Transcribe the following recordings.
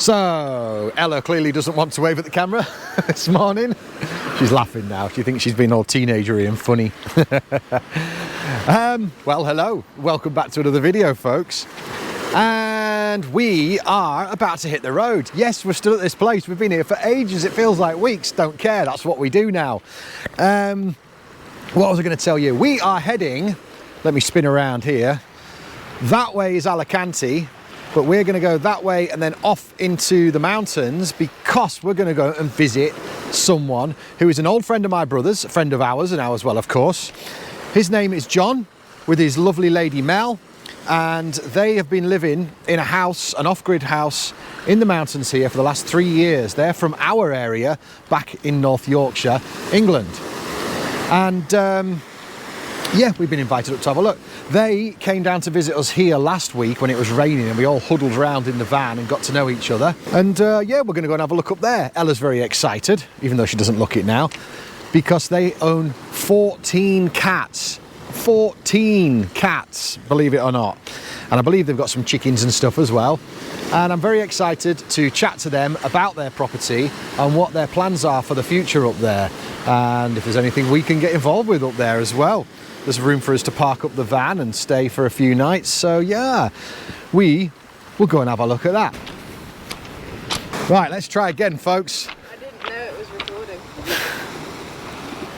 So, Ella clearly doesn't want to wave at the camera this morning. She's laughing now. She thinks she's been all teenagery and funny. Well, hello. Welcome back to another video, folks. And we are about to hit the road. Yes, we're still at this place. We've been here for ages. It feels like weeks. Don't care. That's what we do now. What was I going to tell you? We are heading, let me spin around here. That way is Alicante. But we're going to go that way and then off into the mountains because we're going to go and visit someone who is an old friend of my brother's, a friend of ours and ours, well, of course. His name is John with his lovely lady Mel, and they have been living in a house, an off-grid house in the mountains here for the last 3 years. They're from our area back in North Yorkshire, England. And yeah, we've been invited up to have a look. They came down to visit us here last week when it was raining and we all huddled around in the van and got to know each other. And yeah, we're going to go and have a look up there. Ella's very excited, even though she doesn't look it now, because they own 14 cats. 14 cats, believe it or not. And I believe they've got some chickens and stuff as well. And I'm very excited to chat to them about their property and what their plans are for the future up there. And if there's anything we can get involved with up there as well. There's room for us to park up the van and stay for a few nights. So yeah, we will go and have a look at that. Right, let's try again, folks. I didn't know it was recording.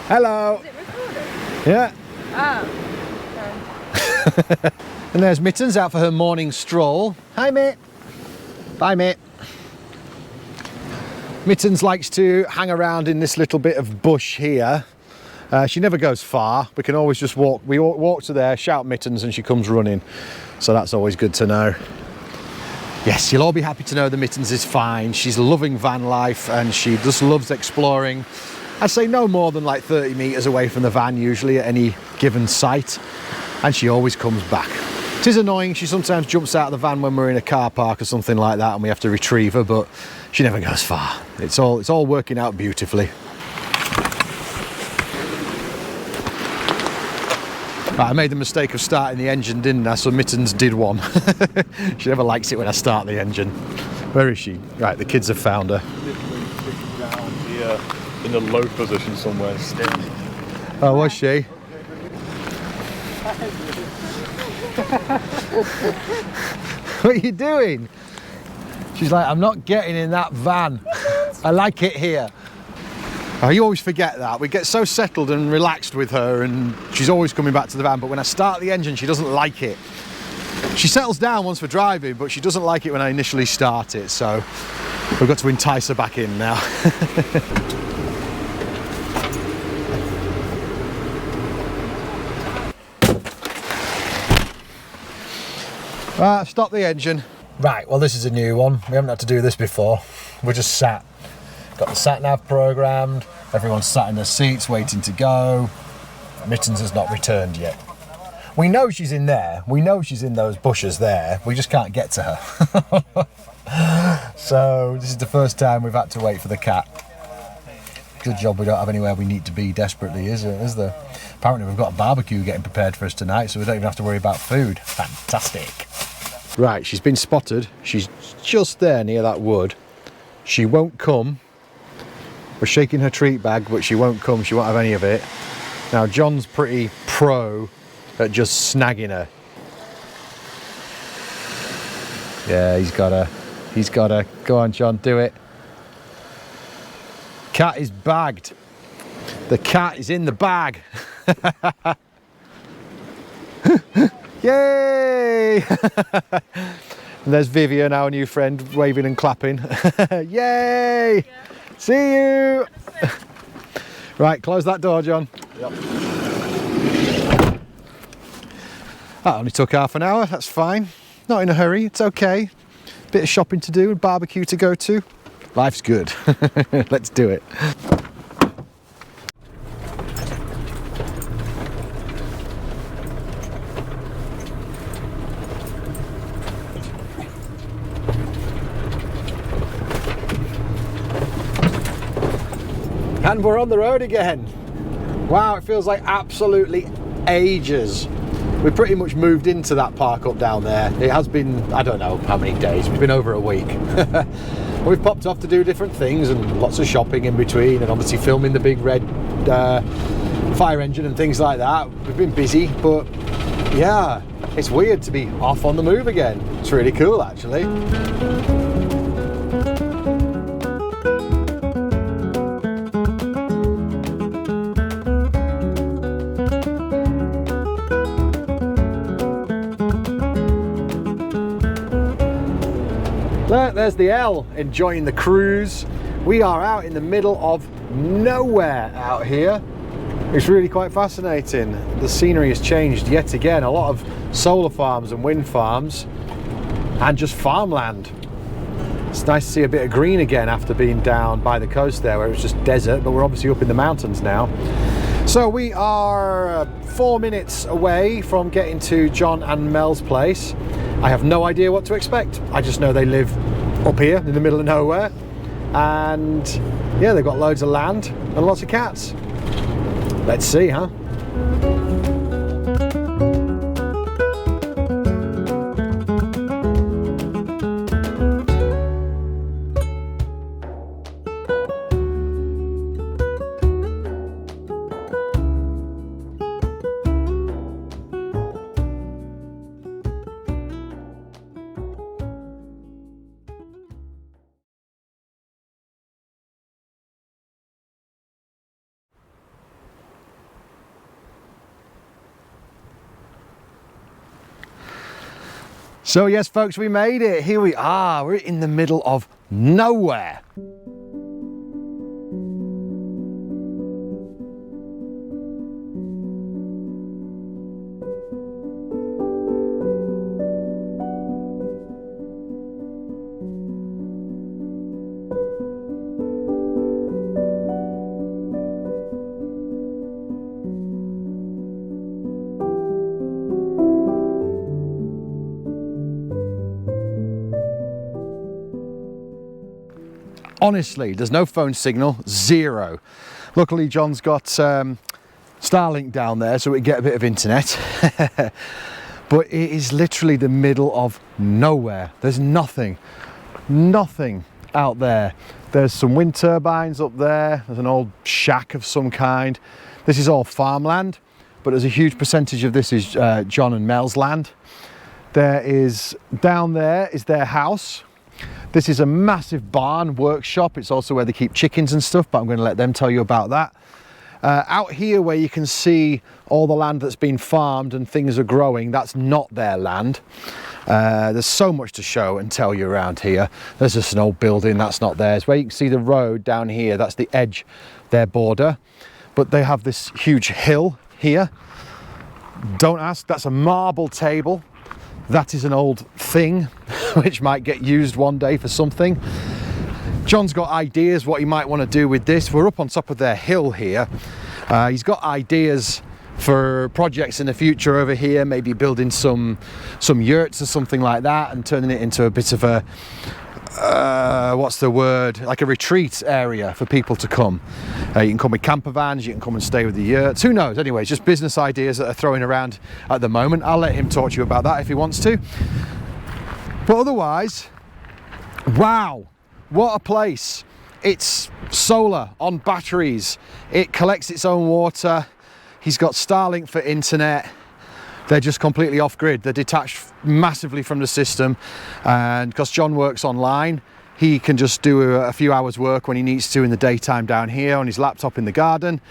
Hello. Is it recording? Yeah. Oh. Okay. And there's Mittens out for her morning stroll. Hi, Mitt. Bye, Mitt. Mittens likes to hang around in this little bit of bush here. She never goes far. We can always just walk. We walk to there, shout Mittens, and she comes running. So that's always good to know. Yes, you'll all be happy to know the Mittens is fine. She's loving van life and she just loves exploring. I'd say no more than like 30 metres away from the van usually at any given site. And she always comes back. It is annoying. She sometimes jumps out of the van when we're in a car park or something like that and we have to retrieve her, but she never goes far. It's all working out beautifully. Right, I made the mistake of starting the engine, didn't I? So Mittens did one. She never likes it when I start the engine. Where is she? Right, the kids have found her. Literally sitting down here in a low position somewhere still. Oh, was she? What are you doing? She's like, I'm not getting in that van. I like it here. Oh, you always forget that. We get so settled and relaxed with her and she's always coming back to the van, but when I start the engine, she doesn't like it. She settles down once we're driving, but she doesn't like it when I initially start it, so we've got to entice her back in now. Right, stop the engine. Right, well this is a new one. We haven't had to do this before. We're just sat. Got the sat-nav programmed, everyone's sat in their seats waiting to go. Mittens has not returned yet. We know she's in there, we know she's in those bushes there, we just can't get to her. So this is the first time we've had to wait for the cat. Good job we don't have anywhere we need to be desperately, is there? Apparently we've got a barbecue getting prepared for us tonight, so we don't even have to worry about food. Fantastic. Right, she's been spotted. She's just there near that wood. She won't come. We're shaking her treat bag, but she won't come. She won't have any of it. Now, John's pretty pro at just snagging her. Yeah, he's got her. He's got her. Go on, John, do it. Cat is bagged. The cat is in the bag. Yay! And there's Vivian, our new friend, waving and clapping. Yay! Yeah. See you! Right, close that door, John. Yep. That only took half an hour, that's fine. Not in a hurry, it's okay. Bit of shopping to do and barbecue to go to. Life's good. Let's do it. And we're on the road again. Wow, it feels like absolutely ages. We've pretty much moved into that park up down there. It has been, I don't know how many days, it's been over a week. We've popped off to do different things and lots of shopping in between, and obviously filming the big red fire engine and things like that. We've been busy, but yeah, it's weird to be off on the move again. It's really cool actually. There's the L enjoying the cruise. We are out in the middle of nowhere out here. It's really quite fascinating. The scenery has changed yet again. A lot of solar farms and wind farms and just farmland. It's nice to see a bit of green again after being down by the coast there where it was just desert, but we're obviously up in the mountains now. So we are 4 minutes away from getting to John and Mel's place. I have no idea what to expect. I just know they live up here in the middle of nowhere, and yeah, they've got loads of land and lots of cats. Let's see, huh? So yes, folks, we made it. Here we are. We're in the middle of nowhere. Honestly, there's no phone signal, zero. Luckily, John's got Starlink down there, so we get a bit of internet. But it is literally the middle of nowhere. There's nothing out there. There's some wind turbines up there. There's an old shack of some kind. This is all farmland, but there's a huge percentage of this is John and Mel's land. There is, down there is their house. This is a massive barn workshop. It's also where they keep chickens and stuff, but I'm going to let them tell you about that. Out here where you can see all the land that's been farmed and things are growing, that's not their land. There's so much to show and tell you around here. There's just an old building, that's not theirs. Where you can see the road down here, that's the edge, their border. But they have this huge hill here. Don't ask, that's a marble table. That is an old thing which might get used one day for something. John's got ideas what he might want to do with this. We're up on top of their hill here. He's got ideas for projects in the future over here, maybe building some yurts or something like that and turning it into a bit of a what's the word, like a retreat area for people to come. You can come with camper vans, you can come and stay with the yurts, who knows. Anyway, it's just business ideas that are throwing around at the moment. I'll let him talk to you about that if he wants to, but otherwise, wow, what a place. It's solar on batteries, it collects its own water. He's got Starlink for internet. They're just completely off grid. They're detached massively from the system, and because John works online, he can just do a few hours work when he needs to in the daytime down here on his laptop in the garden,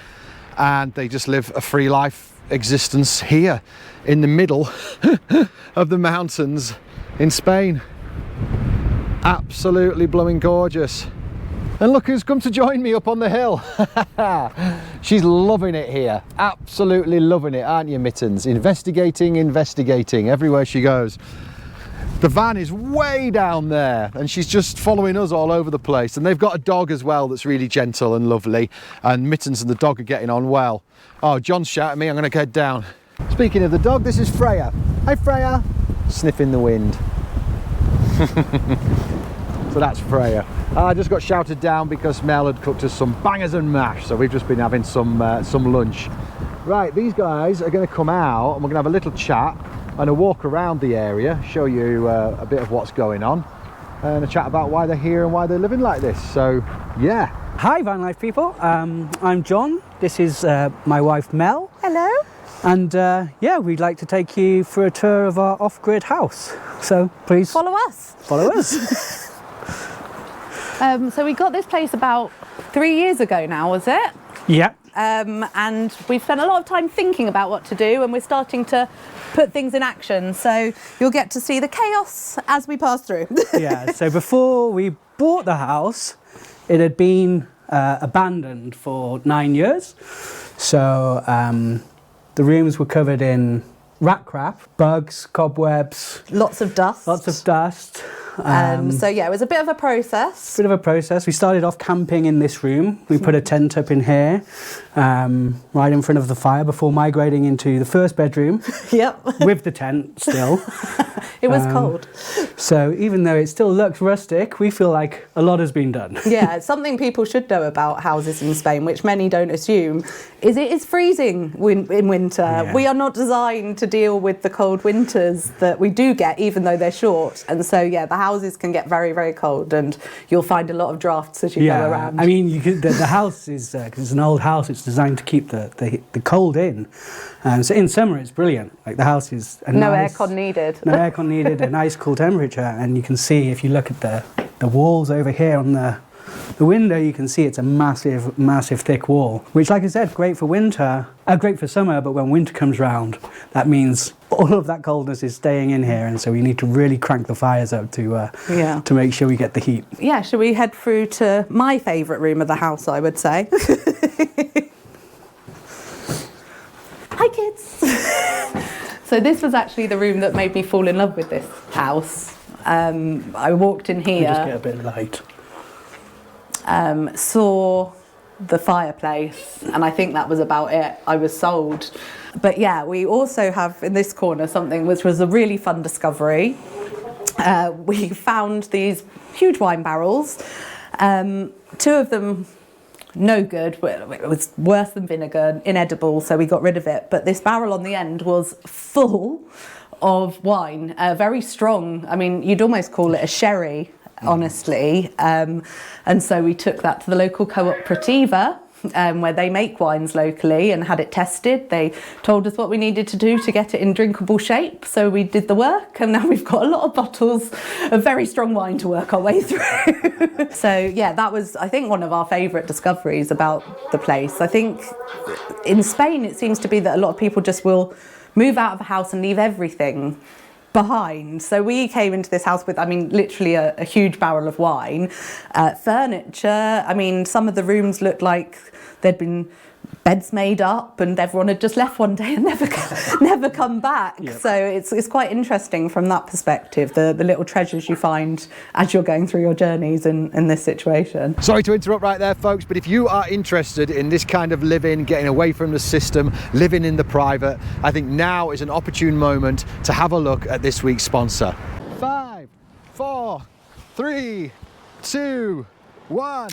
and they just live a free life existence here in the middle of the mountains in Spain. Absolutely blooming gorgeous. And look who's come to join me up on the hill. She's loving it here. Absolutely loving it, aren't you, Mittens? Investigating everywhere she goes. The van is way down there and she's just following us all over the place. And they've got a dog as well that's really gentle and lovely. And Mittens and the dog are getting on well. Oh, John's shouting at me, I'm going to head down. Speaking of the dog, this is Freya. Hi, Freya. Sniffing the wind. So that's Freya. I just got shouted down because Mel had cooked us some bangers and mash, so we've just been having some lunch. Right, these guys are going to come out and we're going to have a little chat and a walk around the area, show you a bit of what's going on, and a chat about why they're here and why they're living like this. So, yeah. Hi, van life people. I'm John. This is my wife Mel. Hello. And yeah, we'd like to take you for a tour of our off-grid house. So please Follow us. follow us. So we got this place about 3 years ago now, was it? Yeah. And we've spent a lot of time thinking about what to do, and we're starting to put things in action. So you'll get to see the chaos as we pass through. Yeah. So before we bought the house, it had been abandoned for 9 years. So the rooms were covered in rat crap, bugs, cobwebs, Lots of dust. lots of dust. So yeah, it was a bit of a process. Bit of a process. We started off camping in this room. We put a tent up in here, right in front of the fire, before migrating into the first bedroom Yep. with the tent still. It was cold. So even though it still looks rustic, we feel like a lot has been done. Yeah, something people should know about houses in Spain, which many don't assume, is it is freezing in winter. Yeah. We are not designed to deal with the cold winters that we do get, even though they're short. And so, yeah, the houses can get very, very cold, and you'll find a lot of drafts as you go around. I mean, the house is, because it's an old house, it's designed to keep the cold in. So in summer, it's brilliant. Like the house is no aircon needed. No aircon needed, a nice cool temperature. And you can see, if you look at the walls over here on the window, you can see it's a massive, massive thick wall, which, like I said, great for winter, great for summer, but when winter comes round, that means all of that coldness is staying in here, and so we need to really crank the fires up to make sure we get the heat. Yeah, shall we head through to my favourite room of the house, I would say. Hi, kids. So this was actually the room that made me fall in love with this house. I walked in here. Just get a bit of light. Saw the fireplace, and I think that was about it. I was sold. But yeah, we also have in this corner something which was a really fun discovery. We found these huge wine barrels, 2 of them no good. It was worse than vinegar, inedible, so we got rid of it. But this barrel on the end was full of wine, very strong. I mean, you'd almost call it a sherry, honestly. And so we took that to the local cooperativa, where they make wines locally, and had it tested. They told us what we needed to do to get it in drinkable shape. So we did the work, and now we've got a lot of bottles of very strong wine to work our way through. So yeah, that was, I think, one of our favourite discoveries about the place. I think in Spain, it seems to be that a lot of people just will move out of a house and leave everything behind. So we came into this house with, I mean, literally a huge barrel of wine, furniture. I mean, some of the rooms looked like there'd been beds made up and everyone had just left one day and never come back. Yep. So it's quite interesting from that perspective, the little treasures you find as you're going through your journeys in this situation. Sorry to interrupt right there, folks, but if you are interested in this kind of living, getting away from the system, living in the private, I think now is an opportune moment to have a look at this week's sponsor. 5, 4, 3, 2, 1.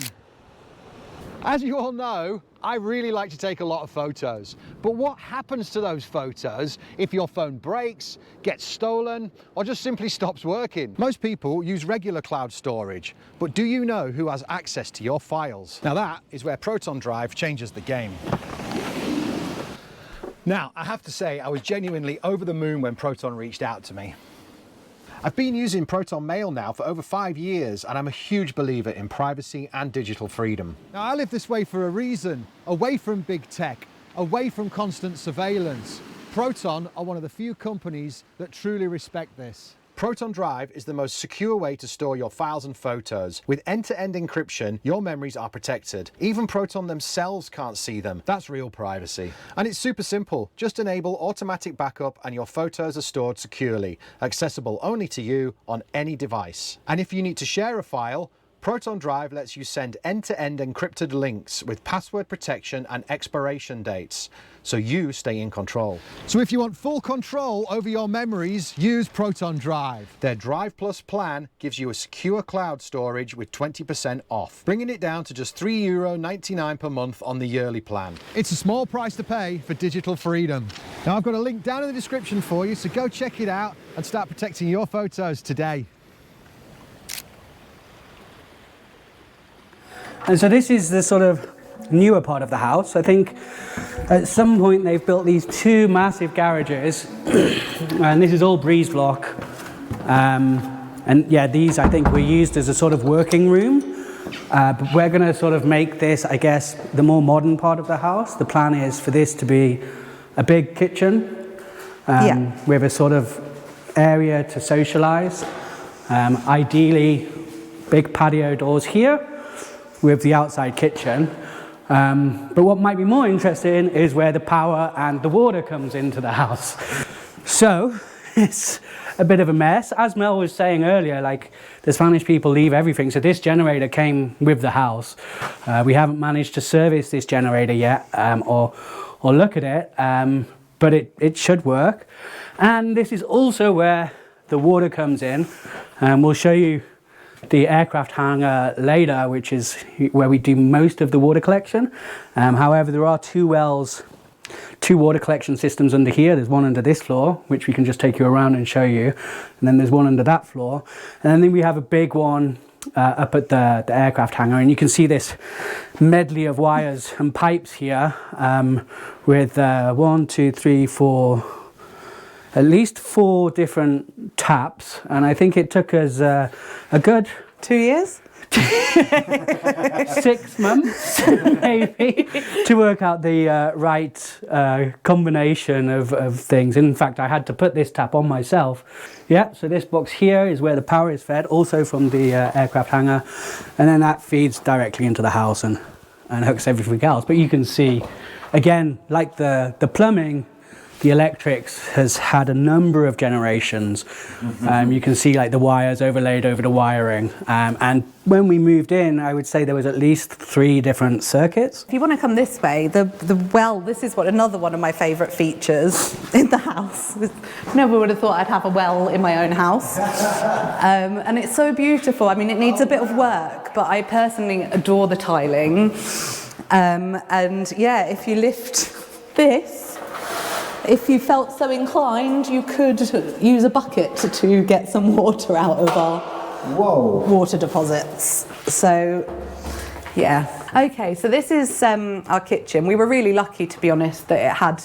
As you all know, I really like to take a lot of photos, but what happens to those photos if your phone breaks, gets stolen, or just simply stops working? Most people use regular cloud storage, but do you know who has access to your files? Now that is where Proton Drive changes the game. Now, I have to say, I was genuinely over the moon when Proton reached out to me. I've been using Proton Mail now for over 5 years, and I'm a huge believer in privacy and digital freedom. Now, I live this way for a reason, away from big tech, away from constant surveillance. Proton are one of the few companies that truly respect this. Proton Drive is the most secure way to store your files and photos. With end-to-end encryption, your memories are protected. Even Proton themselves can't see them. That's real privacy. And it's super simple. Just enable automatic backup and your photos are stored securely, accessible only to you on any device. And if you need to share a file, Proton Drive lets you send end-to-end encrypted links with password protection and expiration dates, so you stay in control. So if you want full control over your memories, use Proton Drive. Their Drive Plus plan gives you a secure cloud storage with 20% off, bringing it down to just €3.99 per month on the yearly plan. It's a small price to pay for digital freedom. Now I've got a link down in the description for you, so go check it out and start protecting your photos today. And so this is the sort of newer part of the house. I think at some point they've built these two massive garages, and this is all breeze block. And yeah, these I think were used as a sort of working room. But we're going to sort of make this, I guess, the more modern part of the house. The plan is for this to be a big kitchen with a sort of area to socialize. Ideally, big patio doors here with the outside kitchen. But what might be more interesting is where the power and the water comes into the house. So it's a bit of a mess. As Mel was saying earlier, like the Spanish people leave everything. So this generator came with the house. We haven't managed to service this generator yet or look at it, but it should work. And this is also where the water comes in. We'll show you the aircraft hangar later, which is where we do most of the water collection. However, there are two water collection systems under here. There's one under this floor, which we can just take you around and show you. And then there's one under that floor. And then we have a big one up at the aircraft hangar. And you can see this medley of wires and pipes here with 1, 2, 3, 4, at least 4 different taps, and I think it took us a good 2 years? 6 months maybe to work out the right combination of things. In fact, I had to put this tap on myself. Yeah, so this box here is where the power is fed, also from the aircraft hangar, and then that feeds directly into the house and hooks everything else. But you can see, again, like the plumbing, the electrics has had a number of generations. You can see like the wires overlaid over the wiring. And when we moved in, I would say there was at least 3 different circuits. If you want to come this way, the well, this is another one of my favourite features in the house. Never would have thought I'd have a well in my own house. And it's so beautiful. I mean, it needs a bit of work, but I personally adore the tiling. And yeah, if you lift this, if you felt so inclined, you could use a bucket to get some water out of our water deposits. So, yeah. Okay, so this is our kitchen. We were really lucky, to be honest, that it had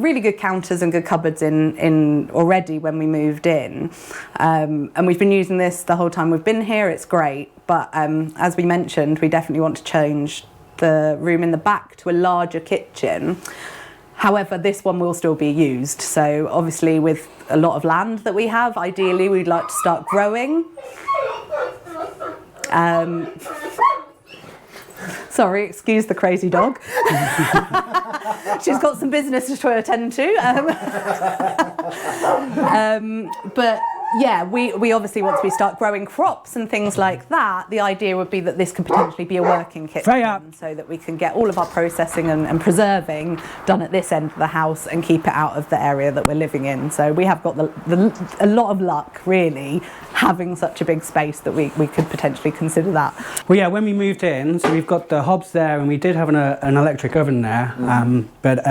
really good counters and good cupboards in already when we moved in. And we've been using this the whole time we've been here. It's great. But as we mentioned, we definitely want to change the room in the back to a larger kitchen. However, this one will still be used. So obviously with a lot of land that we have, ideally we'd like to start growing. Sorry, excuse the crazy dog. She's got some business to attend to. But yeah, we obviously once we start growing crops and things like that, the idea would be that this could potentially be a working kitchen, so that we can get all of our processing and preserving done at this end of the house and keep it out of the area that we're living in. So we have got a lot of luck, really, having such a big space that we could potentially consider that. Well, yeah, when we moved in, so we've got the hobs there, and we did have an electric oven there, but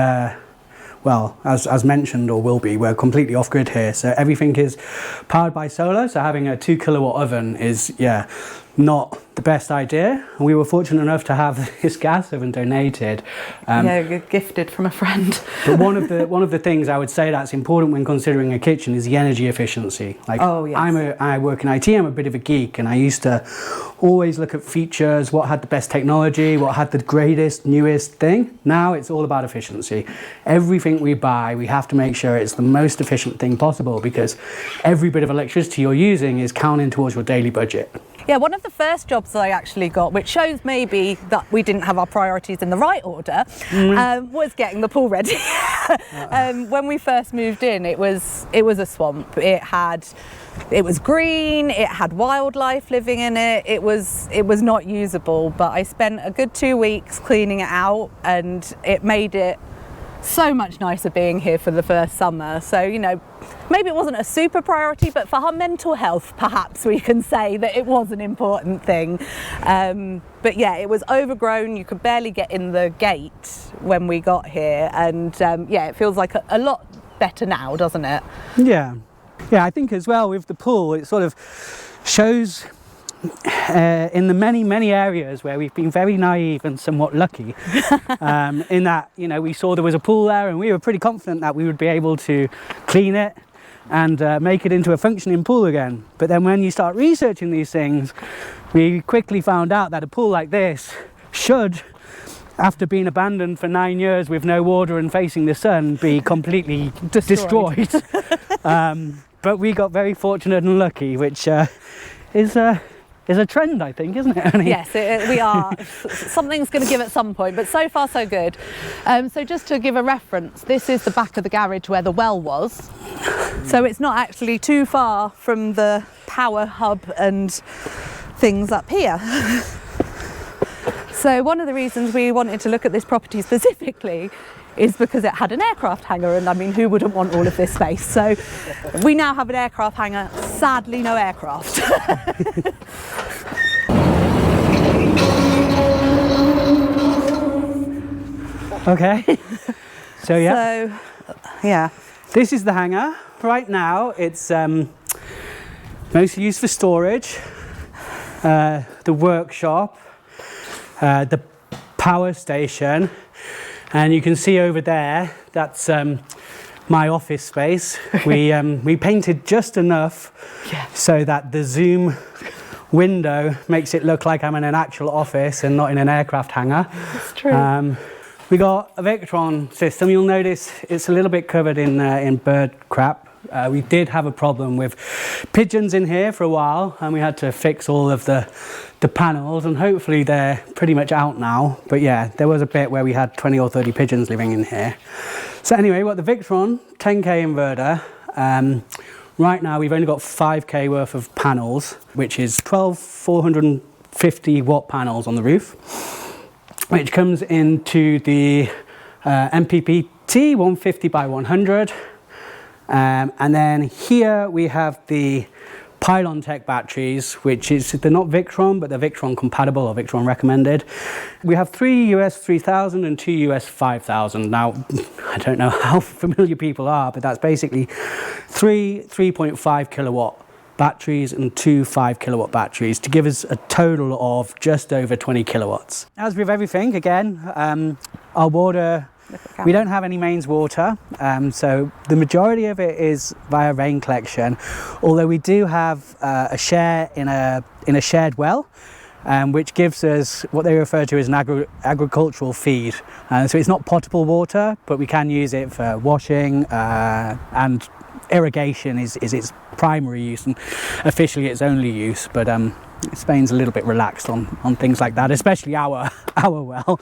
well, as mentioned, or will be, we're completely off-grid here, so everything is powered by solar, so having a 2 kilowatt oven is, yeah, not the best idea. And we were fortunate enough to have this gas oven donated. Yeah, gifted from a friend. But one of the things I would say that's important when considering a kitchen is the energy efficiency. Like, oh, yes. I work in IT, I'm a bit of a geek, and I used to always look at features, what had the best technology, what had the greatest, newest thing. Now it's all about efficiency. Everything we buy, we have to make sure it's the most efficient thing possible, because every bit of electricity you're using is counting towards your daily budget. Yeah, one of the first jobs jobs I actually got, which shows maybe that we didn't have our priorities in the right order, was getting the pool ready. When we first moved in, it was a swamp. It was green, it had wildlife living in it. It was not usable, but I spent a good 2 weeks cleaning it out, and it made it so much nicer being here for the first summer. So, you know, maybe it wasn't a super priority, but for our mental health, perhaps we can say that it was an important thing. But yeah, it was overgrown. You could barely get in the gate when we got here. And yeah, it feels like a lot better now, doesn't it? Yeah. Yeah, I think as well with the pool, it sort of shows in the many areas where we've been very naive and somewhat lucky, in that, you know, we saw there was a pool there and we were pretty confident that we would be able to clean it and make it into a functioning pool again. But then when you start researching these things, we quickly found out that a pool like this should, after being abandoned for 9 years with no water and facing the sun, be completely destroyed. But we got very fortunate and lucky, which is a trend, I think, isn't it, Annie? Yes, we are. Something's going to give at some point, but so far so good. So just to give a reference, this is the back of the garage where the well was. So it's not actually too far from the power hub and things up here. So one of the reasons we wanted to look at this property specifically is because it had an aircraft hangar, and I mean, who wouldn't want all of this space? So we now have an aircraft hangar, sadly no aircraft. Okay, so yeah. So, yeah. This is the hangar. Right now it's mostly used for storage, the workshop, the power station, and you can see over there, that's my office space. We painted just enough so that the zoom window makes it look like I'm in an actual office and not in an aircraft hangar. That's true. We got a Victron system. You'll notice it's a little bit covered in bird crap. We did have a problem with pigeons in here for a while, and we had to fix all of the panels, and hopefully they're pretty much out now. But yeah, there was a bit where we had 20 or 30 pigeons living in here. So anyway, we've got the Victron 10K inverter. Right now we've only got 5K worth of panels, which is 12 450 watt panels on the roof, which comes into the MPPT 150 by 100. And then here we have the Pylon Tech batteries, which is, they're not Victron, but they're Victron compatible or Victron recommended. We have 3 US 3000 and 2 US 5000. Now, I don't know how familiar people are, but that's basically 3.5 kilowatt batteries and 2 5 kilowatt batteries to give us a total of just over 20 kilowatts. As with everything, again, our water, we don't have any mains water, so the majority of it is via rain collection, although we do have a share in a shared well, which gives us what they refer to as an agricultural feed. So it's not potable water, but we can use it for washing, and irrigation is its primary use, and officially its only use, but Spain's a little bit relaxed on things like that, especially our well.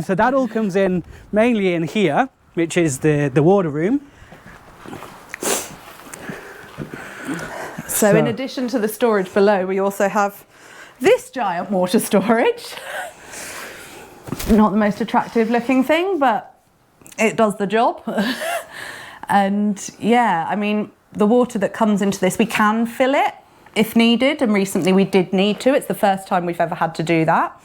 So that all comes in mainly in here, which is the water room. So in addition to the storage below, we also have this giant water storage. Not the most attractive looking thing, but it does the job. And yeah, I mean, the water that comes into this, we can fill it if needed, and recently we did need to. It's the first time we've ever had to do that.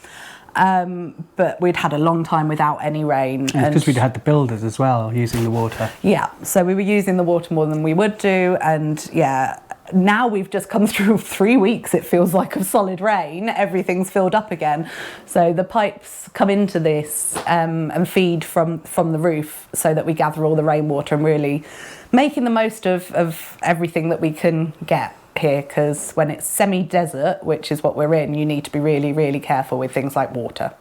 But we'd had a long time without any rain. Because we'd had the builders as well using the water. Yeah, so we were using the water more than we would do, and yeah, now we've just come through 3 weeks, it feels like, of solid rain. Everything's filled up again. So the pipes come into this and feed from the roof, so that we gather all the rainwater and really making the most of everything that we can get here, because when it's semi-desert, which is what we're in, you need to be really careful with things like water.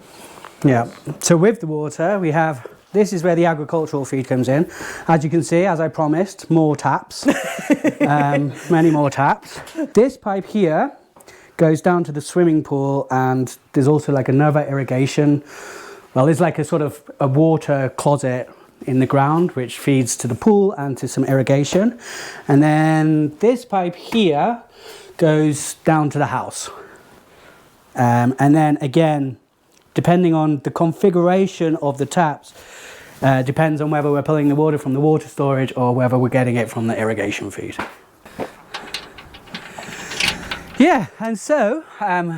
Yeah, so with the water we have, this is where the agricultural feed comes in. As you can see, as I promised, more taps, many more taps. This pipe here goes down to the swimming pool, and there's also like another irrigation. Well, there's like a sort of a water closet in the ground which feeds to the pool and to some irrigation. And then this pipe here goes down to the house. And then again, depending on the configuration of the taps, depends on whether we're pulling the water from the water storage or whether we're getting it from the irrigation feed. Yeah, and so,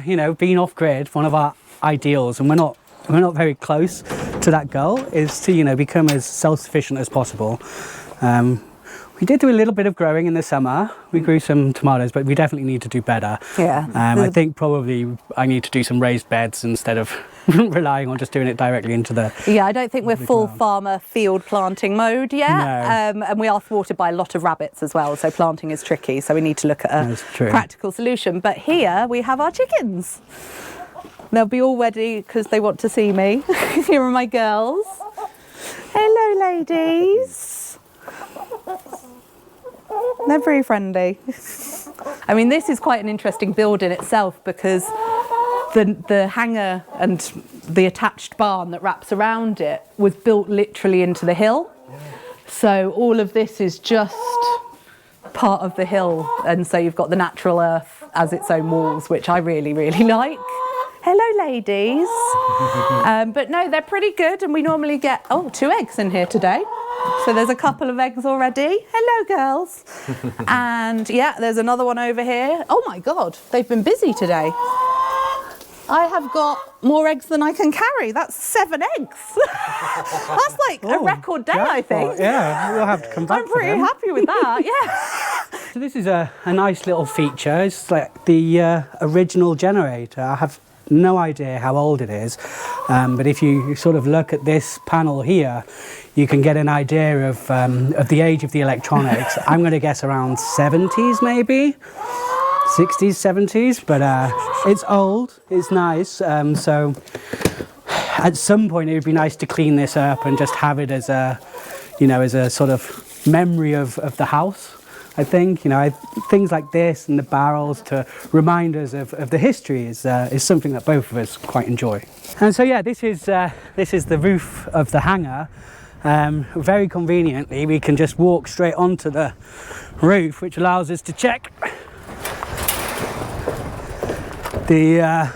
you know, being off-grid, one of our ideals, and we're not very close to that goal, is to, you know, become as self-sufficient as possible. We did do a little bit of growing in the summer. We grew some tomatoes, but we definitely need to do better. Yeah. I think probably I need to do some raised beds instead of relying on just doing it directly into the... Yeah, I don't think we're full farmer field planting mode yet. No. And we are thwarted by a lot of rabbits as well, so planting is tricky. So we need to look at a practical solution. But here we have our chickens. They'll be all ready because they want to see me. Here are my girls. Hello, ladies. They're very friendly. I mean, this is quite an interesting build in itself because the hangar and the attached barn that wraps around it was built literally into the hill. So all of this is just part of the hill, and so you've got the natural earth as its own walls, which I really, really like. Hello, ladies. But no, they're pretty good, and we normally get 2 eggs in here today. So there's a couple of eggs already. Hello, girls. And yeah, there's another one over here. Oh my God, they've been busy today. I have got more eggs than I can carry. That's 7 eggs. That's like a record day, I think. Yeah, we'll have to come back. I'm pretty happy with that, yeah. So this is a nice little feature. It's like the original generator. I have no idea how old it is, but if you sort of look at this panel here, you can get an idea of the age of the electronics. I'm going to guess around 70s maybe, 60s, 70s, but it's old, it's nice, so at some point it would be nice to clean this up and just have it as a, you know, as a sort of memory of the house. I think, you know, things like this and the barrels to remind us of the history is something that both of us quite enjoy. And so yeah, this is the roof of the hangar. Very conveniently, we can just walk straight onto the roof, which allows us to check the.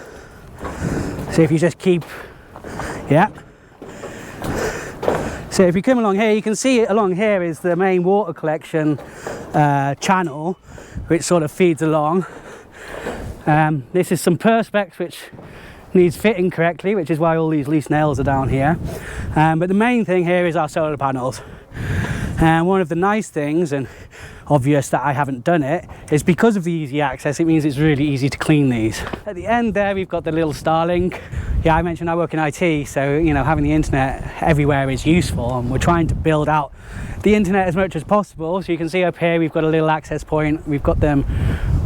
So if you just keep, yeah. So if you come along here, you can see it along here is the main water collection channel, which sort of feeds along. This is some perspex which needs fitting correctly, which is why all these loose nails are down here. But the main thing here is our solar panels. And one of the nice things, and obvious that I haven't done it, is because of the easy access, it means it's really easy to clean these. At the end there, we've got the little Starlink. Yeah, I mentioned I work in IT, so, you know, having the internet everywhere is useful, and we're trying to build out the internet as much as possible. So you can see up here, we've got a little access point. We've got them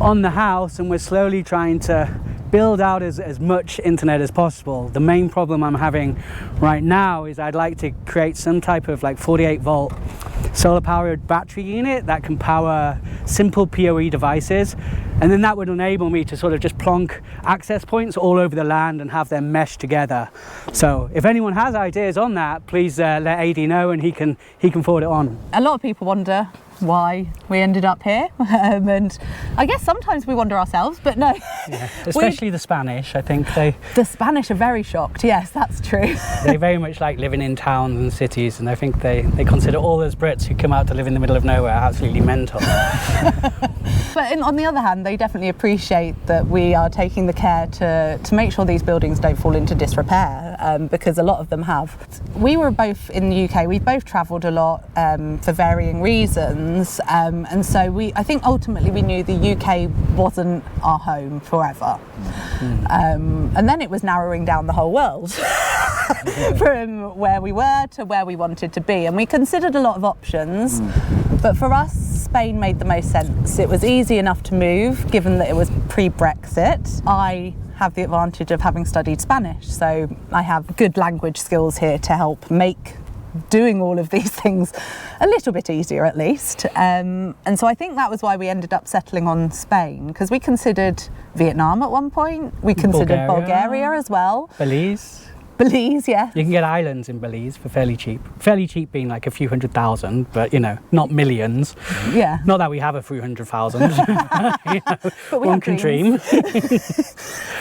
on the house, and we're slowly trying to build out as much internet as possible. The main problem I'm having right now is I'd like to create some type of like 48 volt solar powered battery unit that can power simple PoE devices, and then that would enable me to sort of just plonk access points all over the land and have them mesh together. So if anyone has ideas on that, please let AD know, and he can forward it on. A lot of people wonder why we ended up here, and I guess sometimes we wonder ourselves, but no. Yeah, especially the Spanish. I think the Spanish are very shocked. Yes, that's true. They very much like living in towns and cities, and I think they consider all those Brits who come out to live in the middle of nowhere absolutely mental. But on the other hand, they definitely appreciate that we are taking the care to make sure these buildings don't fall into disrepair, because a lot of them have. We were both in the UK, we've both travelled a lot for varying reasons, and so I think ultimately we knew the UK wasn't our home forever. And then it was narrowing down the whole world from where we were to where we wanted to be, and we considered a lot of options, but for us Spain made the most sense. It was easy enough to move given that it was pre-Brexit. I have the advantage of having studied Spanish, so I have good language skills here to help make doing all of these things a little bit easier at least. And so I think that was why we ended up settling on Spain, because we considered Vietnam at one point, we considered Bulgaria as well. Belize, yeah. You can get islands in Belize for fairly cheap. Fairly cheap being like a few 100,000, but you know, not millions. Yeah. Not that we have a few 100,000. You know, but we one can dream.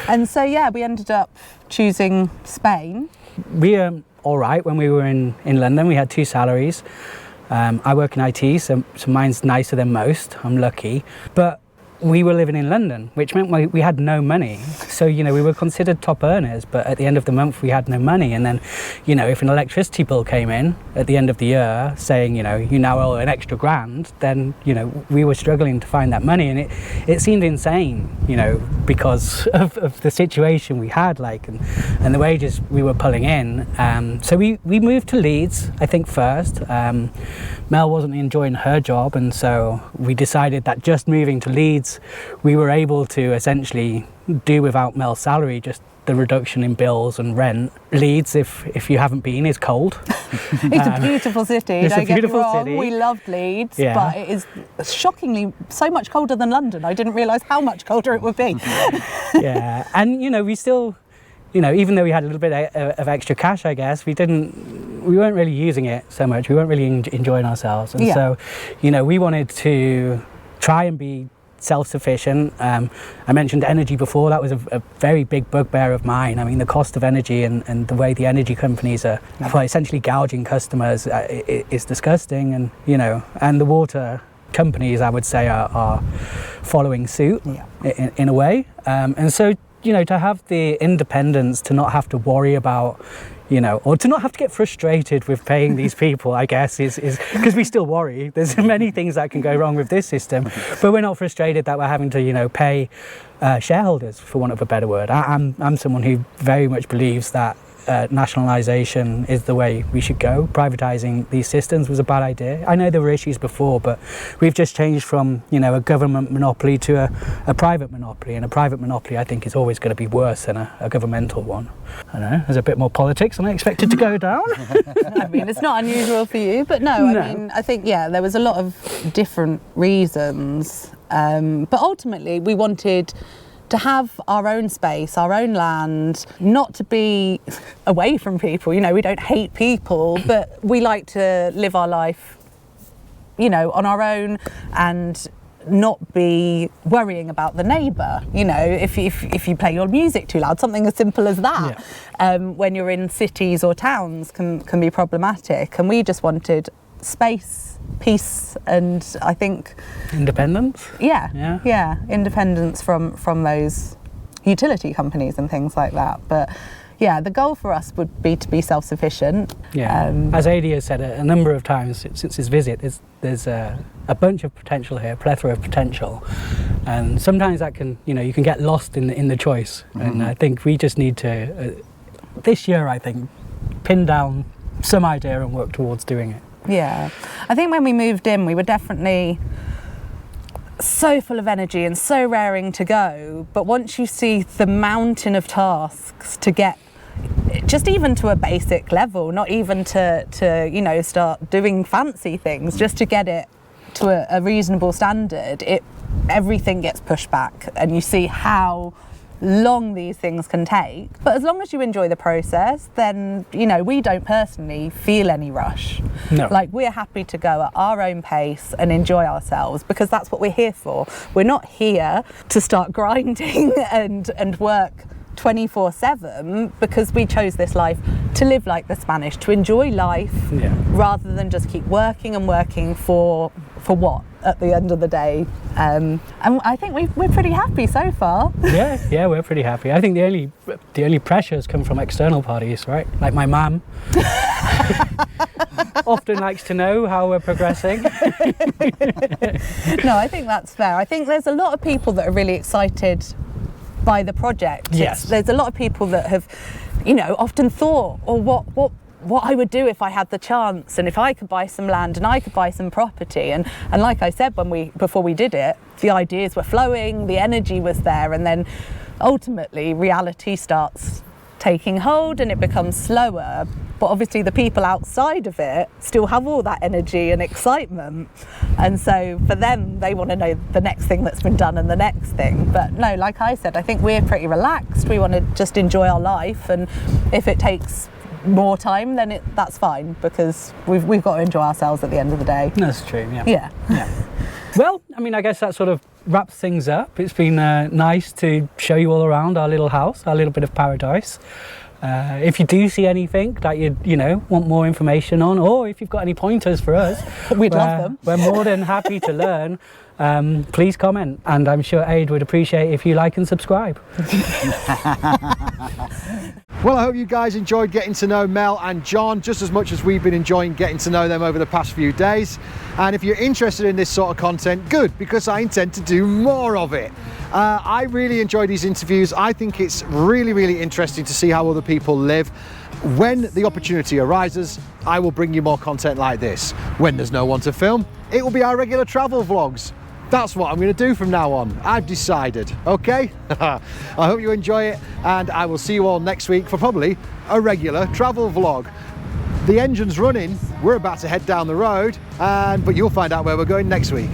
And so yeah, we ended up choosing Spain. We were all right when we were in London. We had 2 salaries. I work in IT, so mine's nicer than most. I'm lucky. But we were living in London, which meant we had no money. So, you know, we were considered top earners, but at the end of the month we had no money. And then, you know, if an electricity bill came in at the end of the year saying, you know, you now owe an extra grand, then, you know, we were struggling to find that money. And it seemed insane, you know, because of the situation we had, like, and the wages we were pulling in. So we moved to Leeds, I think, first. Mel wasn't enjoying her job, and so we decided that just moving to Leeds, we were able to essentially do without Mel's salary, just the reduction in bills and rent. Leeds, if you haven't been, is cold. It's a beautiful city, it's don't a beautiful get me wrong. city. We loved Leeds, Yeah. but it is shockingly so much colder than London. I didn't realise how much colder it would be. Yeah, and you know, we still, you know, even though we had a little bit of extra cash, I guess, we weren't really using it so much. We weren't really enjoying ourselves. And so, you know, we wanted to try and be self-sufficient. I mentioned energy before. That was a very big bugbear of mine. I mean, the cost of energy and the way the energy companies are essentially gouging customers is disgusting. And, you know, and the water companies, I would say, are following suit in a way. And so, you know, to have the independence to not have to worry about, you know, or to not have to get frustrated with paying these people, I guess, is because we still worry. There's many things that can go wrong with this system, but we're not frustrated that we're having to, you know, pay shareholders, for want of a better word. I'm someone who very much believes that nationalisation is the way we should go. Privatising these systems was a bad idea. I know there were issues before, but we've just changed from, you know, a government monopoly to a private monopoly, and a private monopoly I think is always going to be worse than a governmental one. I don't know, there's a bit more politics than I expected to go down. I mean, it's not unusual for you, but no. I mean, I think, yeah, there was a lot of different reasons, but ultimately we wanted to have our own space, our own land, not to be away from people. You know, we don't hate people, but we like to live our life, you know, on our own and not be worrying about the neighbour. You know, if you play your music too loud, something as simple as that, when you're in cities or towns can be problematic. And we just wanted space, peace, and I think independence. Yeah, independence from those utility companies and things like that. But yeah, the goal for us would be to be self-sufficient. Yeah, as Adi has said a number of times since his visit, there's a bunch of potential here, a plethora of potential, and sometimes that can, you know, you can get lost in the choice. And I think we just need to this year, I think, pin down some idea and work towards doing it. Yeah, I think when we moved in, we were definitely so full of energy and so raring to go. But once you see the mountain of tasks to get just even to a basic level, not even to you know, start doing fancy things, just to get it to a reasonable standard, everything gets pushed back, and you see how long these things can take. But as long as you enjoy the process, then, you know, we don't personally feel any rush. No. Like, we're happy to go at our own pace and enjoy ourselves, because that's what we're here for. We're not here to start grinding and work 24/7, because we chose this life to live like the Spanish, to enjoy life, rather than just keep working and working for what at the end of the day. And I think we're pretty happy so far. Yeah, we're pretty happy. I think the only pressures come from external parties, right? Like my mum often likes to know how we're progressing. No, I think that's fair. I think there's a lot of people that are really excited by the project. Yes. There's a lot of people that have, you know, often thought, or what I would do if I had the chance, and if I could buy some land and I could buy some property. And like I said, before we did it, the ideas were flowing, the energy was there, and then ultimately reality starts taking hold and it becomes slower. But obviously the people outside of it still have all that energy and excitement. And so for them, they want to know the next thing that's been done and the next thing. But no, like I said, I think we're pretty relaxed. We want to just enjoy our life. And if it takes more time, then that's fine, because we've got to enjoy ourselves at the end of the day. That's true, yeah. Yeah. Well, I mean, I guess that sort of wraps things up. It's been nice to show you all around our little house, our little bit of paradise. If you do see anything that you know want more information on, or if you've got any pointers for us, We'd love them. We're more than happy to learn. Please comment, and I'm sure Aid would appreciate if you like and subscribe. Well, I hope you guys enjoyed getting to know Mel and John just as much as we've been enjoying getting to know them over the past few days. And if you're interested in this sort of content, good, because I intend to do more of it. I really enjoy these interviews. I think it's really, really interesting to see how other people live. When the opportunity arises, I will bring you more content like this. When there's no one to film, it will be our regular travel vlogs. That's what I'm going to do from now on. I've decided, okay? I hope you enjoy it, and I will see you all next week for probably a regular travel vlog. The engine's running, we're about to head down the road, but you'll find out where we're going next week.